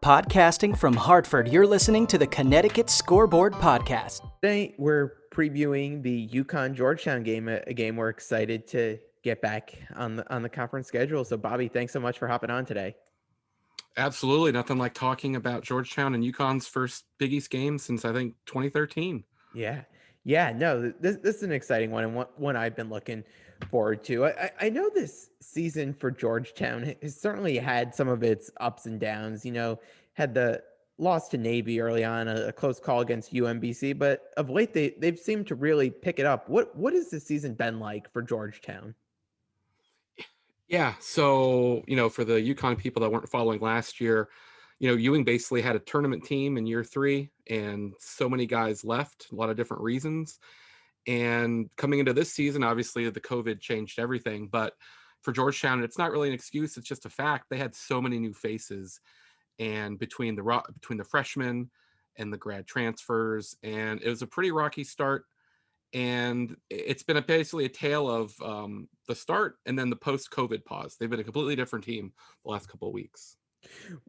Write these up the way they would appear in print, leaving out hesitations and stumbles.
Podcasting from Hartford, you're listening to the Connecticut Scoreboard Podcast. Today, we're previewing the UConn-Georgetown game, a game we're excited to get back on the conference schedule. So, Bobby, thanks so much for hopping on today. Absolutely. Nothing like talking about Georgetown and UConn's first Big East game since, I think, 2013. Yeah. No, this is an exciting one, and one I've been looking forward to. I know this season for Georgetown has certainly had some of its ups and downs. Had the loss to Navy early on, a close call against UMBC, but of late they've seemed to really pick it up. What has this season been like for Georgetown? Yeah. So, for the UConn people that weren't following last year, Ewing basically had a tournament team in year 3, and so many guys left, a lot of different reasons. And coming into this season, obviously the COVID changed everything. But for Georgetown, it's not really an excuse. It's just a fact. They had so many new faces, and between the freshmen and the grad transfers, and it was a pretty rocky start. And it's been basically a tale of the start and then the post-COVID pause. They've been a completely different team the last couple of weeks.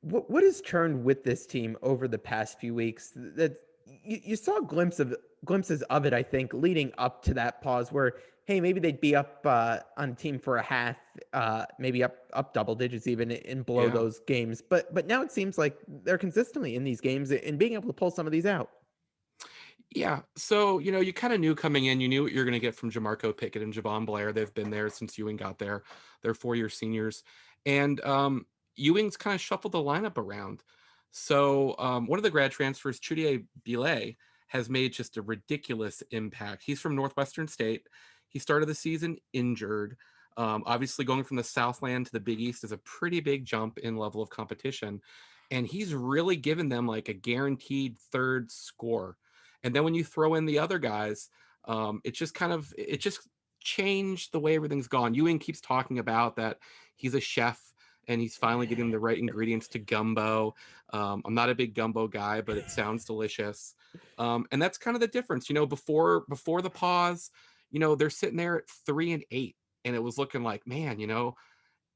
What has turned with this team over the past few weeks? That you saw glimpses of it, I think, leading up to that pause, where hey, maybe they'd be up on a team for a half, maybe up double digits even in below those games. But now it seems like they're consistently in these games and being able to pull some of these out. Yeah. So, you kind of knew coming in, you knew what you're going to get from Jamarco Pickett and Javon Blair. They've been there since Ewing got there. They're 4-year seniors. And Ewing's kind of shuffled the lineup around. So one of the grad transfers, Chudier Billet, has made just a ridiculous impact. He's from Northwestern State. He started the season injured. Obviously, going from the Southland to the Big East is a pretty big jump in level of competition. And he's really given them like a guaranteed third score. And then when you throw in the other guys, it just changed the way everything's gone. Ewing keeps talking about that he's a chef and he's finally getting the right ingredients to gumbo. I'm not a big gumbo guy, but it sounds delicious. And that's kind of the difference. Before the pause, they're sitting there at 3-8, and it was looking like, man,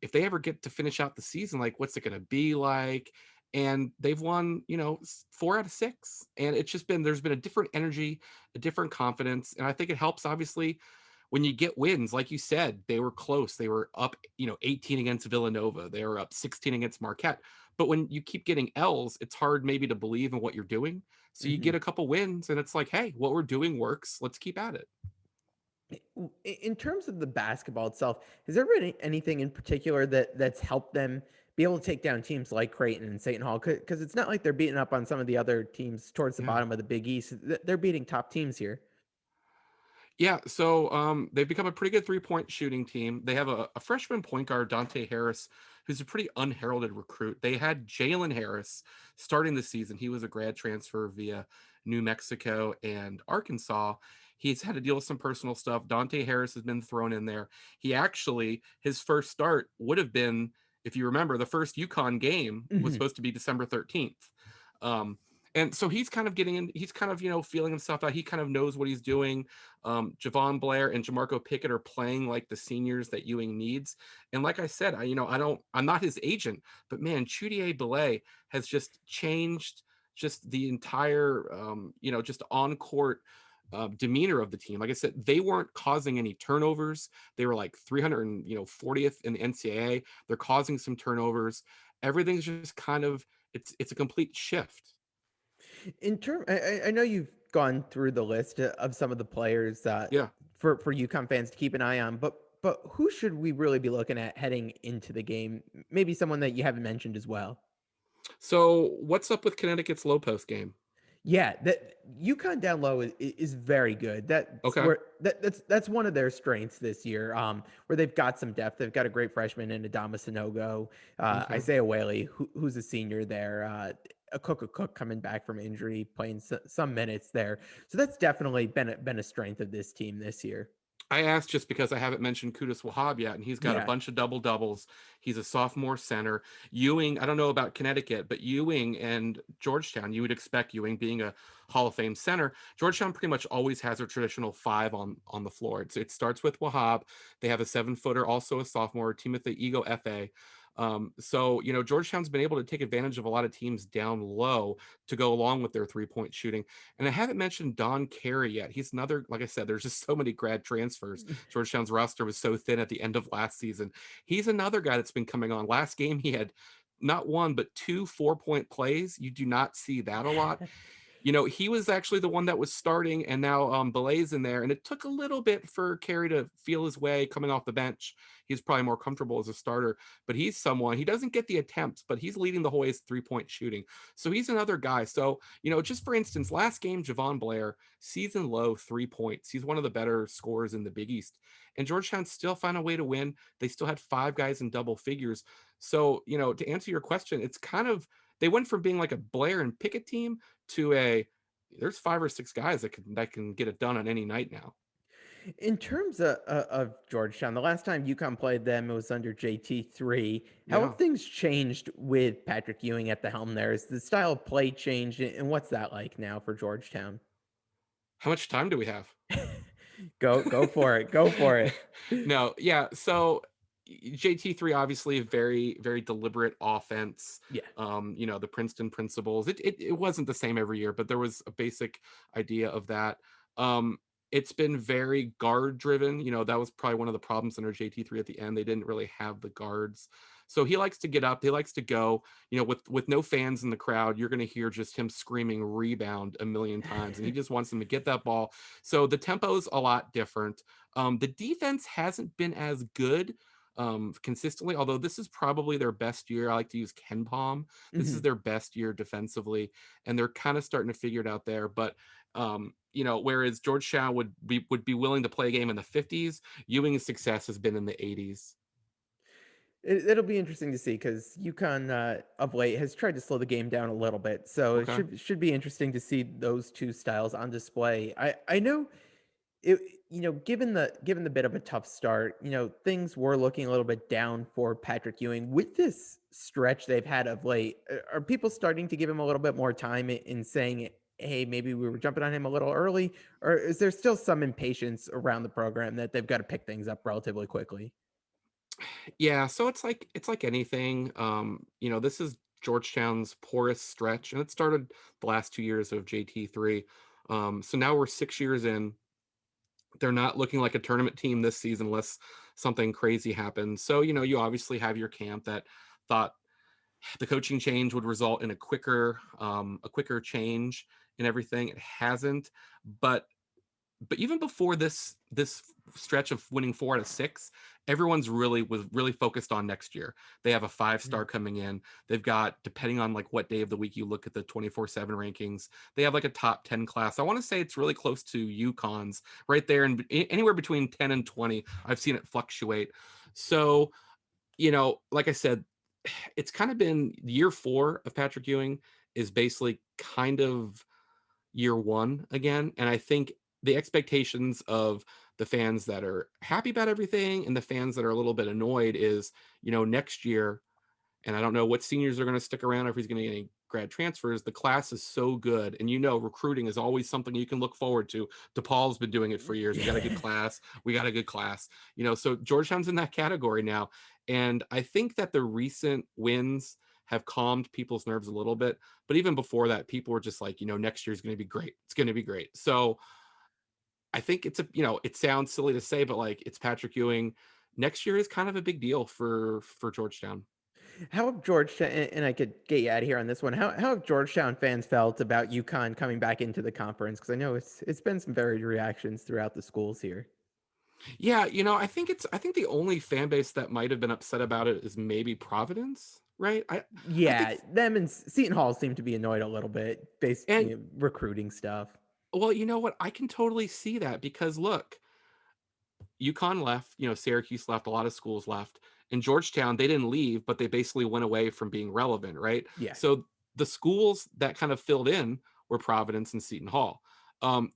if they ever get to finish out the season, like, what's it going to be like? And they've won, 4 out of 6. And there's been a different energy, a different confidence. And I think it helps, obviously, when you get wins. Like you said, they were close. They were up, 18 against Villanova. They were up 16 against Marquette. But when you keep getting L's, it's hard maybe to believe in what you're doing. So you get a couple wins and it's like, hey, what we're doing works. Let's keep at it. In terms of the basketball itself, has there been anything in particular that's helped them be able to take down teams like Creighton and Seton Hall? Because it's not like they're beating up on some of the other teams towards the bottom of the Big East. They're beating top teams here. Yeah, so they've become a pretty good three-point shooting team. They have a freshman point guard, Dante Harris, who's a pretty unheralded recruit. They had Jalen Harris starting the season. He was a grad transfer via New Mexico and Arkansas. He's had to deal with some personal stuff. Dante Harris has been thrown in there. His first start would have been, if you remember, the first UConn game was supposed to be December 13th. And so he's kind of feeling himself out. He kind of knows what he's doing. Javon Blair and Jamarco Pickett are playing like the seniors that Ewing needs. And like I said, I'm not his agent, but man, Chudier Billet has just changed just the entire, just on-court demeanor of the team. Like I said, they weren't causing any turnovers. They were like 340th in the NCAA. They're causing some turnovers. Everything's just kind of, it's a complete shift. I know you've gone through the list of some of the players for UConn fans to keep an eye on, but who should we really be looking at heading into the game? Maybe someone that you haven't mentioned as well. So what's up with Connecticut's low post game? Yeah, that UConn down low is very good. That's one of their strengths this year. Where they've got some depth. They've got a great freshman in Adama Sanogo, Isaiah Whaley, who's a senior there. A Cook coming back from injury, playing some minutes there. So that's definitely been a strength of this team this year. I asked just because I haven't mentioned Qudus Wahab yet, and he's got a bunch of double-doubles. He's a sophomore center. Ewing, I don't know about Connecticut, but Ewing and Georgetown, you would expect Ewing being a Hall of Fame center. Georgetown pretty much always has a traditional 5 on the floor. It starts with Wahab. They have a 7-footer, also a sophomore, Timothy Ego F.A. So, Georgetown's been able to take advantage of a lot of teams down low to go along with their 3-point shooting. And I haven't mentioned Don Carey yet. He's another, like I said, there's just so many grad transfers. Georgetown's roster was so thin at the end of last season. He's another guy that's been coming on. Last game, he had not one, but 2 4-point plays. You do not see that a lot. He was actually the one that was starting, and now Belay's in there, and it took a little bit for Carey to feel his way coming off the bench. He's probably more comfortable as a starter, but he's someone, he doesn't get the attempts, but he's leading the Hoyas 3-point shooting. So he's another guy. So, just for instance, last game, Javon Blair, season low 3 points. He's one of the better scorers in the Big East. And Georgetown still found a way to win. They still had 5 guys in double figures. So, to answer your question, it's kind of, they went from being like a Blair and Pickett team to there's 5 or 6 guys that can get it done on any night now. In terms of Georgetown, the last time UConn played them, it was under JT3. How Yeah. have things changed with Patrick Ewing at the helm there? Is the style of play changed, and what's that like now for Georgetown? How much time do we have? Go for it. Go for it. No, yeah. So JT3 obviously a very, very deliberate offense. Yeah. The Princeton principles. It wasn't the same every year, but there was a basic idea of that. It's been very guard driven. That was probably one of the problems under JT3 at the end. They didn't really have the guards. So he likes to get up, he likes to go, with no fans in the crowd, you're going to hear just him screaming rebound a million times. And he just wants them to get that ball. So the tempo's a lot different. The defense hasn't been as good consistently, although this is probably their best year. I like to use Ken Palm. This is their best year defensively, and they're kind of starting to figure it out there. But whereas Georgetown would be willing to play a game in the 50s, Ewing's success has been in the 80s. It'll be interesting to see because UConn of late has tried to slow the game down a little bit, so Okay. it should be interesting to see those two styles on display. I know it. Given the bit of a tough start, things were looking a little bit down for Patrick Ewing with this stretch they've had of late. Are people starting to give him a little bit more time in saying, hey, maybe we were jumping on him a little early, or is there still some impatience around the program that they've got to pick things up relatively quickly? Yeah, so it's like anything. This is Georgetown's poorest stretch, and it started the last 2 years of JT3. So now we're 6 years in. They're not looking like a tournament team this season unless something crazy happens. So, you obviously have your camp that thought the coaching change would result in a quicker change in everything. It hasn't, but even before this stretch of winning 4 out of 6, everyone's was really focused on next year. They have a 5-star coming in. They've got, depending on like what day of the week you look at the 24/7 rankings, they have like a top 10 class. I want to say it's really close to UConn's, right there, and anywhere between 10 and 20. I've seen it fluctuate. So, like I said, it's kind of been year 4 of Patrick Ewing is basically kind of year 1 again. And I think the expectations of the fans that are happy about everything and the fans that are a little bit annoyed is, next year, and I don't know what seniors are going to stick around or if he's going to get any grad transfers. The class is so good. And recruiting is always something you can look forward to. DePaul's been doing it for years. We got a good class. We got a good class. So Georgetown's in that category now. And I think that the recent wins have calmed people's nerves a little bit. But even before that, people were just like, next year is going to be great. It's going to be great. So I think it sounds silly to say, but like it's Patrick Ewing. Next year is kind of a big deal for Georgetown. How have Georgetown, and I could get you out of here on this one. How have Georgetown fans felt about UConn coming back into the conference? Because I know it's been some varied reactions throughout the schools here. Yeah, I think the only fan base that might have been upset about it is maybe Providence, right? I Yeah, think, them and Seton Hall seem to be annoyed a little bit based and recruiting stuff. well, you know what? I can totally see that because look, UConn left, Syracuse left, a lot of schools left. In Georgetown, they didn't leave, but they basically went away from being relevant, right? Yeah. So the schools that kind of filled in were Providence and Seton Hall.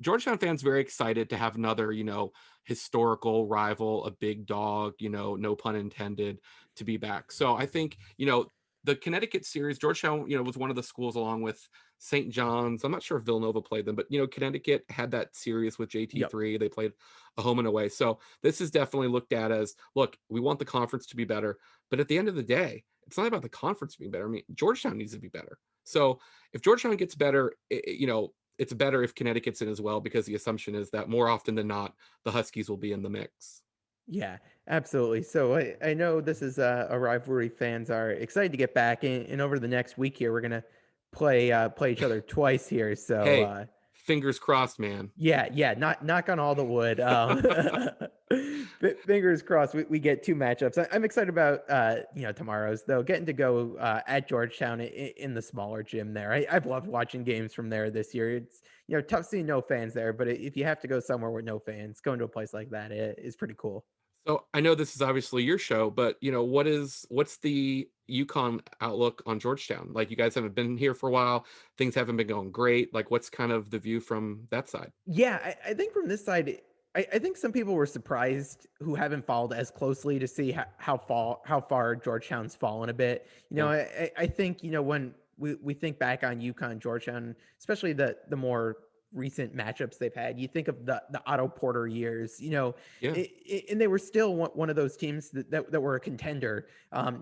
Georgetown fans very excited to have another, historical rival, a big dog, no pun intended, to be back. So I think, the Connecticut series, Georgetown, was one of the schools along with St. John's. I'm not sure if Villanova played them, but Connecticut had that series with Yep. JT3. They played a home and away. So this is definitely looked at as, look, we want the conference to be better, but at the end of the day, it's not about the conference being better. I mean, Georgetown needs to be better. So if Georgetown gets better, it's better if Connecticut's in as well, because the assumption is that more often than not, the Huskies will be in the mix. Yeah, absolutely. So I know this is a rivalry fans are excited to get back, and over the next week here, we're gonna play each other twice here. So Hey, fingers crossed, man. yeah, knock on all the wood. Fingers crossed we get two matchups. I'm excited about tomorrow's though. Getting to go at Georgetown in the smaller gym there. I've loved watching games from there this year. It's tough seeing no fans there, but if you have to go somewhere with no fans, going to a place like that is pretty cool. So I know this is obviously your show, but what's the UConn outlook on Georgetown? Like, you guys haven't been here for a while, things haven't been going great. Like, what's kind of the view from that side? Yeah, I think from this side, I think some people were surprised who haven't followed as closely to see how far Georgetown's fallen a bit. Yeah, I think when we think back on UConn, Georgetown, especially the more recent matchups they've had, you think of the Otto Porter years, yeah, and they were still one of those teams that were a contender.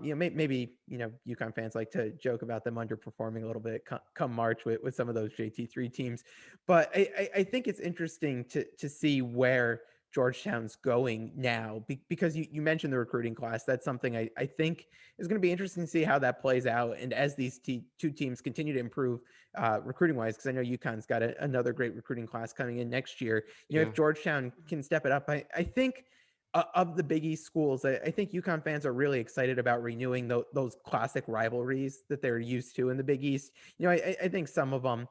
Maybe UConn fans like to joke about them underperforming a little bit come March with some of those JT3 teams, but I think it's interesting to see where Georgetown's going now, because you mentioned the recruiting class. That's something I think is going to be interesting to see how that plays out. And as these two teams continue to improve recruiting wise, because I know UConn's got another great recruiting class coming in next year. yeah, If Georgetown can step it up, I think of the Big East schools, I think UConn fans are really excited about renewing those classic rivalries that they're used to in the Big East. I think some of them,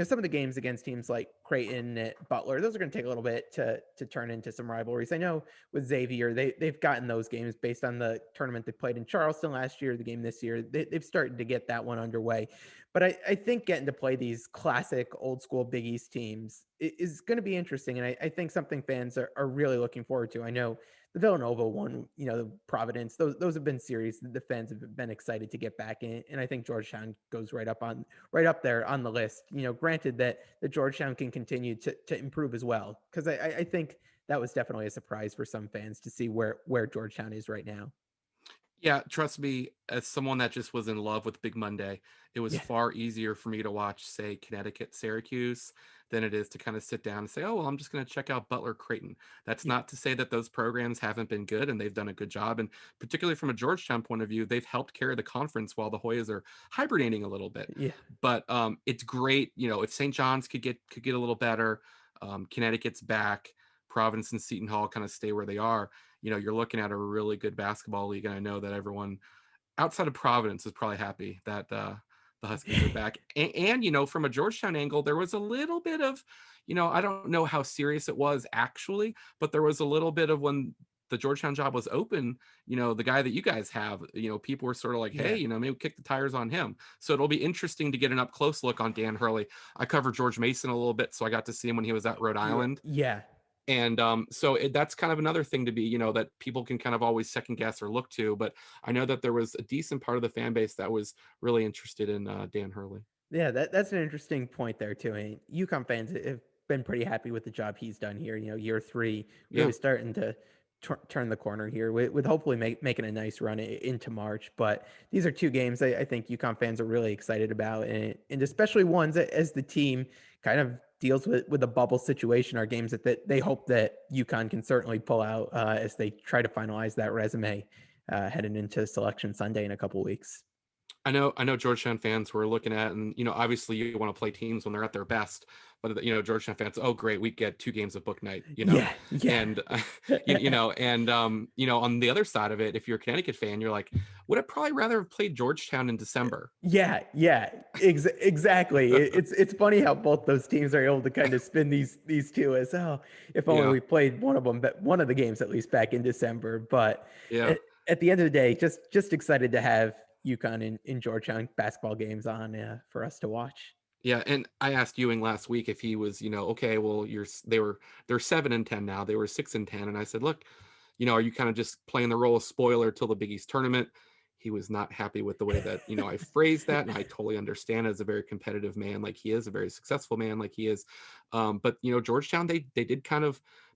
some of the games against teams like Creighton, Butler, those are going to take a little bit to turn into some rivalries. I know with Xavier, they've gotten those games based on the tournament they played in Charleston last year, the game this year. They've started to get that one underway. But I think getting to play these classic old school Big East teams is going to be interesting. And I think something fans are really looking forward to. I know the Villanova one, the Providence, those have been series that the fans have been excited to get back in. And I think Georgetown goes right up there on the list. Granted that the Georgetown can continue to improve as well. Because I think that was definitely a surprise for some fans to see where Georgetown is right now. yeah. Trust me, as someone that just was in love with Big Monday, it was Yeah. far easier for me to watch, say, Connecticut, Syracuse, than it is to kind of sit down and say, oh, well, I'm just going to check out Butler, Creighton. That's Yeah. not to say that those programs haven't been good, and they've done a good job. And particularly from a Georgetown point of view, they've helped carry the conference while the Hoyas are hibernating a little bit. Yeah. But it's great, if St. John's could get a little better, Connecticut's back, Providence and Seton Hall kind of stay where they are. You're looking at a really good basketball league, and I know that everyone outside of Providence is probably happy that the Huskies are back. And from a Georgetown angle, there was a little bit of, I don't know how serious it was actually, but there was a little bit of, when the Georgetown job was open, the guy that you guys have, people were sort of like, hey, Yeah. maybe kick the tires on him. So it'll be interesting to get an up close look on Dan Hurley. I covered George Mason a little bit, so I got to see him when he was at Rhode Yeah. Island. Yeah. And so that's kind of another thing to be, that people can kind of always second guess or look to. But I know that there was a decent part of the fan base that was really interested in Dan Hurley. Yeah, that's an interesting point there too. And UConn fans have been pretty happy with the job he's done here. Year three, Yeah. really starting to turn the corner here with hopefully making a nice run into March. But these are two games I think UConn fans are really excited about, and especially ones as the team kind of deals with a bubble situation, are games that they hope that UConn can certainly pull out as they try to finalize that resume heading into Selection Sunday in a couple weeks. I know Georgetown fans were looking at, and obviously you want to play teams when they're at their best, but Georgetown fans, oh great, we get 2 games of book night, Yeah. and and on the other side of it, if you're a Connecticut fan, you're like, would I probably rather have played Georgetown in December? Yeah, exactly. It's funny how both those teams are able to kind of spin these two as, oh, if only Yeah, we played one of them, but one of the games at least back in December. But yeah. at the end of the day, just excited to have UConn in Georgetown basketball games on for us to watch. Yeah, and I asked Ewing last week if he was, okay, well, they're 7-10 now. They were 6-10, and I said, look, are you kind of just playing the role of spoiler till the Big East tournament? he was not happy with the way that, I phrased that. And I totally understand, as a very competitive man, like he is, a very successful man, like he is. But Georgetown, they did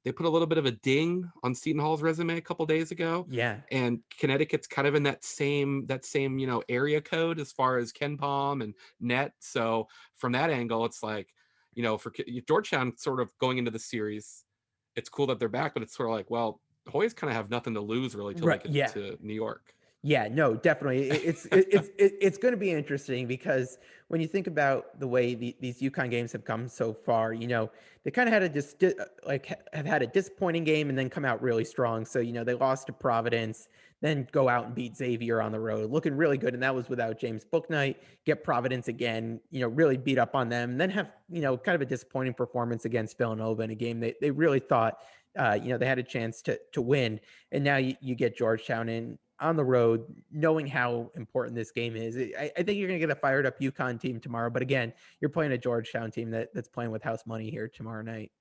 they put a little bit of a ding on Seton Hall's resume a couple days ago. Yeah. And Connecticut's kind of in that same, area code as far as Ken Palm and net. So from that angle, it's like, for Georgetown sort of going into the series, it's cool that they're back, but it's sort of like, well, the Hoyas kind of have nothing to lose really till they Right. get Yeah. to New York. Yeah, no, definitely. It's going to be interesting because when you think about the way these UConn games have come so far, they kind of had have had a disappointing game and then come out really strong. So, they lost to Providence, then go out and beat Xavier on the road, looking really good. And that was without James Bouknight. Get Providence again, really beat up on them, and then have, kind of a disappointing performance against Villanova in a game they really thought, they had a chance to win. And now you get Georgetown in on the road, knowing how important this game is. I think you're going to get a fired up UConn team tomorrow. But again, you're playing a Georgetown team that's playing with house money here tomorrow night.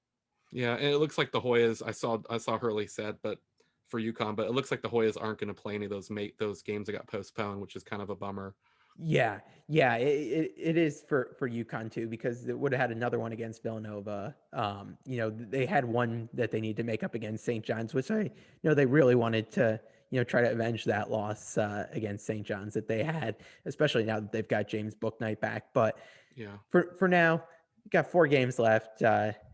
Yeah, and it looks like the Hoyas, I saw Hurley said, but for UConn, but it looks like the Hoyas aren't going to play any of those games that got postponed, which is kind of a bummer. Yeah, it is for UConn too, because it would have had another one against Villanova. They had one that they need to make up against St. John's, which they really wanted to, try to avenge that loss against St. John's that they had, especially now that they've got James Bouknight back. But yeah, for now, we've got 4 games left.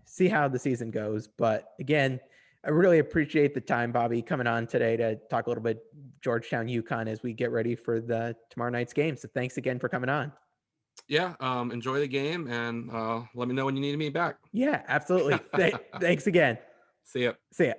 See how the season goes. But again, I really appreciate the time, Bobby, coming on today to talk a little bit Georgetown, UConn as we get ready for the tomorrow night's game. So thanks again for coming on. Yeah, enjoy the game, and let me know when you need me back. Yeah, absolutely. Thanks again. See ya. See ya.